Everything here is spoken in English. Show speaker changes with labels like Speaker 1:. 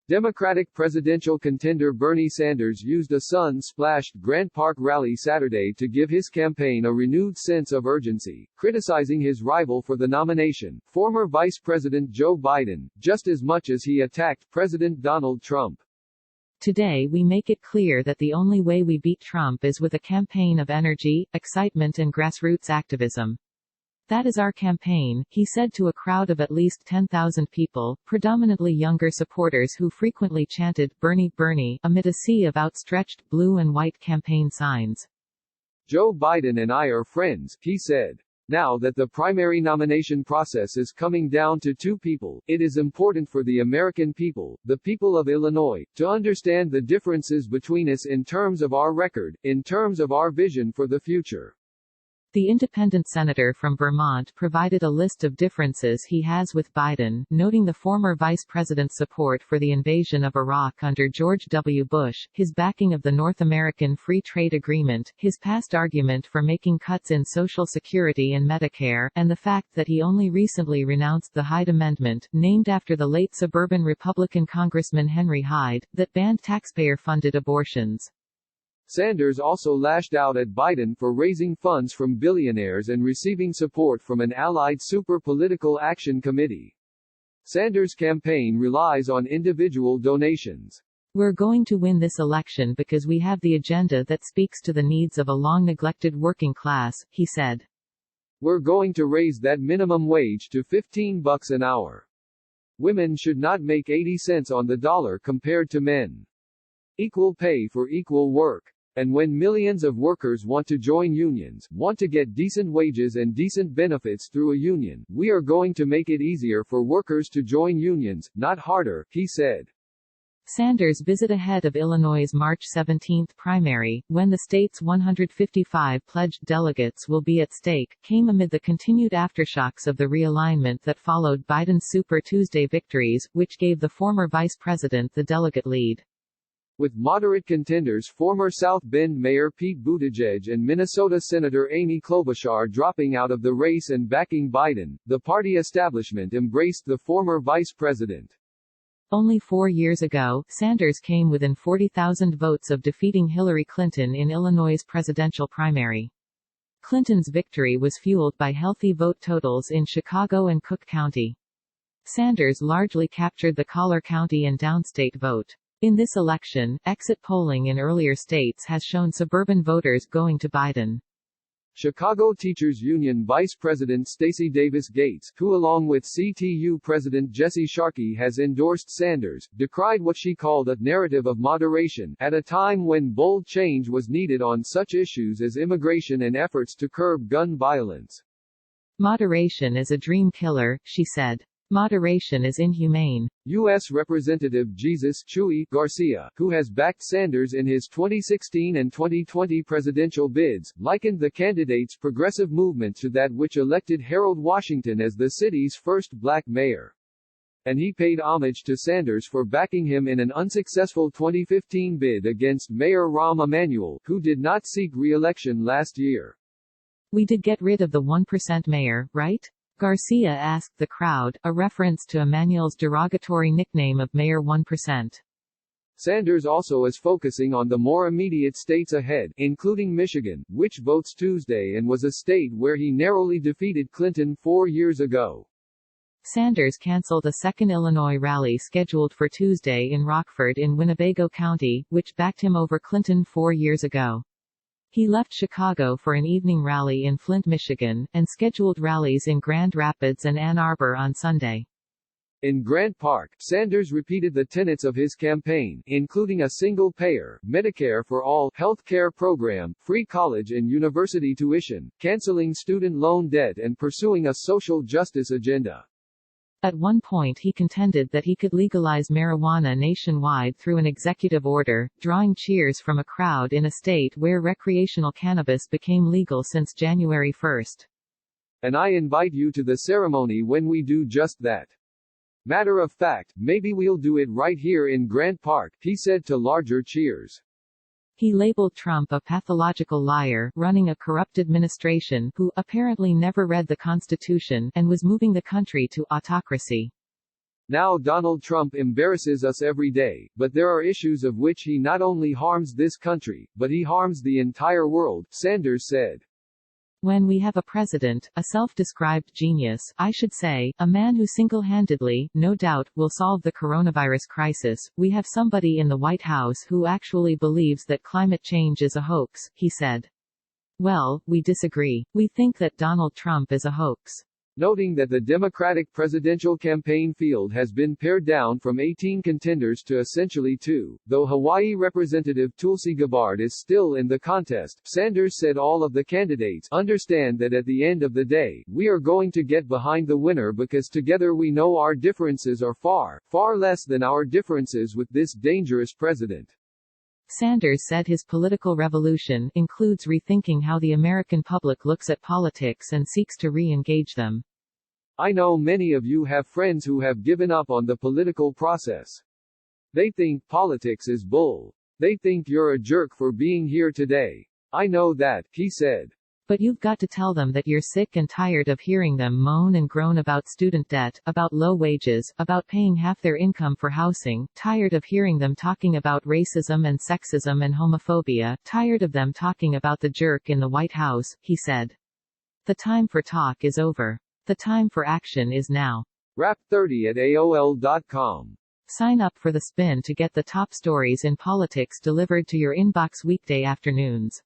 Speaker 1: Democratic presidential contender Bernie Sanders used a sun-splashed Grant Park rally Saturday to give his campaign a renewed sense of urgency, criticizing his rival for the nomination, former Vice President Joe Biden, just as much as he attacked President Donald Trump.
Speaker 2: Today we make it clear that the only way we beat Trump is with a campaign of energy, excitement and grassroots activism. That is our campaign, he said to a crowd of at least 10,000 people, predominantly younger supporters who frequently chanted, "Bernie, Bernie," amid a sea of outstretched blue and white campaign signs.
Speaker 1: Joe Biden and I are friends, he said. Now that the primary nomination process is coming down to two people, it is important for the American people, the people of Illinois, to understand the differences between us in terms of our record, in terms of our vision for the future.
Speaker 2: The independent senator from Vermont provided a list of differences he has with Biden, noting the former vice president's support for the invasion of Iraq under George W. Bush, his backing of the North American Free Trade Agreement, his past argument for making cuts in Social Security and Medicare, and the fact that he only recently renounced the Hyde Amendment, named after the late suburban Republican Congressman Henry Hyde, that banned taxpayer-funded abortions.
Speaker 1: Sanders also lashed out at Biden for raising funds from billionaires and receiving support from an allied Super Political Action Committee. Sanders' campaign relies on individual donations.
Speaker 2: We're going to win this election because we have the agenda that speaks to the needs of a long-neglected working class, he said.
Speaker 1: We're going to raise that minimum wage to $15 an hour. Women should not make 80 cents on the dollar compared to men. Equal pay for equal work. And when millions of workers want to join unions, want to get decent wages and decent benefits through a union, we are going to make it easier for workers to join unions, not harder, he said.
Speaker 2: Sanders' visit ahead of Illinois' March 17 primary, when the state's 155 pledged delegates will be at stake, came amid the continued aftershocks of the realignment that followed Biden's Super Tuesday victories, which gave the former vice president the delegate lead.
Speaker 1: With moderate contenders former South Bend Mayor Pete Buttigieg and Minnesota Senator Amy Klobuchar dropping out of the race and backing Biden, the party establishment embraced the former vice president.
Speaker 2: Only 4 years ago, Sanders came within 40,000 votes of defeating Hillary Clinton in Illinois' presidential primary. Clinton's victory was fueled by healthy vote totals in Chicago and Cook County. Sanders largely captured the Collier County and downstate vote. In this election, exit polling in earlier states has shown suburban voters going to Biden.
Speaker 1: Chicago Teachers Union Vice President Stacey Davis Gates, who along with CTU President Jesse Sharkey has endorsed Sanders, decried what she called a narrative of moderation, at a time when bold change was needed on such issues as immigration and efforts to curb gun violence.
Speaker 2: Moderation is a dream killer, she said. Moderation is inhumane. U.S.
Speaker 1: Representative Jesus Chuy Garcia, who has backed Sanders in his 2016 and 2020 presidential bids, likened the candidate's progressive movement to that which elected Harold Washington as the city's first black mayor. And he paid homage to Sanders for backing him in an unsuccessful 2015 bid against Mayor Rahm Emanuel, who did not seek re-election last year.
Speaker 2: We did get rid of the 1% mayor, right? Garcia asked the crowd, a reference to Emanuel's derogatory nickname of Mayor 1%.
Speaker 1: Sanders also is focusing on the more immediate states ahead, including Michigan, which votes Tuesday and was a state where he narrowly defeated Clinton 4 years ago.
Speaker 2: Sanders canceled a second Illinois rally scheduled for Tuesday in Rockford in Winnebago County, which backed him over Clinton 4 years ago. He left Chicago for an evening rally in Flint, Michigan, and scheduled rallies in Grand Rapids and Ann Arbor on Sunday.
Speaker 1: In Grant Park, Sanders repeated the tenets of his campaign, including a single-payer, Medicare for all, health care program, free college and university tuition, canceling student loan debt and pursuing a social justice agenda.
Speaker 2: At one point he contended that he could legalize marijuana nationwide through an executive order, drawing cheers from a crowd in a state where recreational cannabis became legal since January 1.
Speaker 1: And I invite you to the ceremony when we do just that. Matter of fact, maybe we'll do it right here in Grant Park, he said to larger cheers.
Speaker 2: He labeled Trump a pathological liar, running a corrupt administration, who apparently never read the Constitution, and was moving the country to autocracy.
Speaker 1: Now Donald Trump embarrasses us every day, but there are issues of which he not only harms this country, but he harms the entire world, Sanders said.
Speaker 2: When we have a president, a self-described genius, I should say, a man who single-handedly, no doubt, will solve the coronavirus crisis, we have somebody in the White House who actually believes that climate change is a hoax, he said. Well, we disagree. We think that Donald Trump is a hoax.
Speaker 1: Noting that the Democratic presidential campaign field has been pared down from 18 contenders to essentially 2, though Hawaii Representative Tulsi Gabbard is still in the contest, Sanders said all of the candidates understand that at the end of the day, we are going to get behind the winner because together we know our differences are far, far less than our differences with this dangerous president.
Speaker 2: Sanders said his political revolution includes rethinking how the American public looks at politics and seeks to re-engage them.
Speaker 1: I know many of you have friends who have given up on the political process. They think politics is bull. They think you're a jerk for being here today. I know that, he said.
Speaker 2: But you've got to tell them that you're sick and tired of hearing them moan and groan about student debt, about low wages, about paying half their income for housing, tired of hearing them talking about racism and sexism and homophobia, tired of them talking about the jerk in the White House, he said. The time for talk is over. The time for action is now.
Speaker 1: Wrap30@aol.com.
Speaker 2: Sign up for The Spin to get the top stories in politics delivered to your inbox weekday afternoons.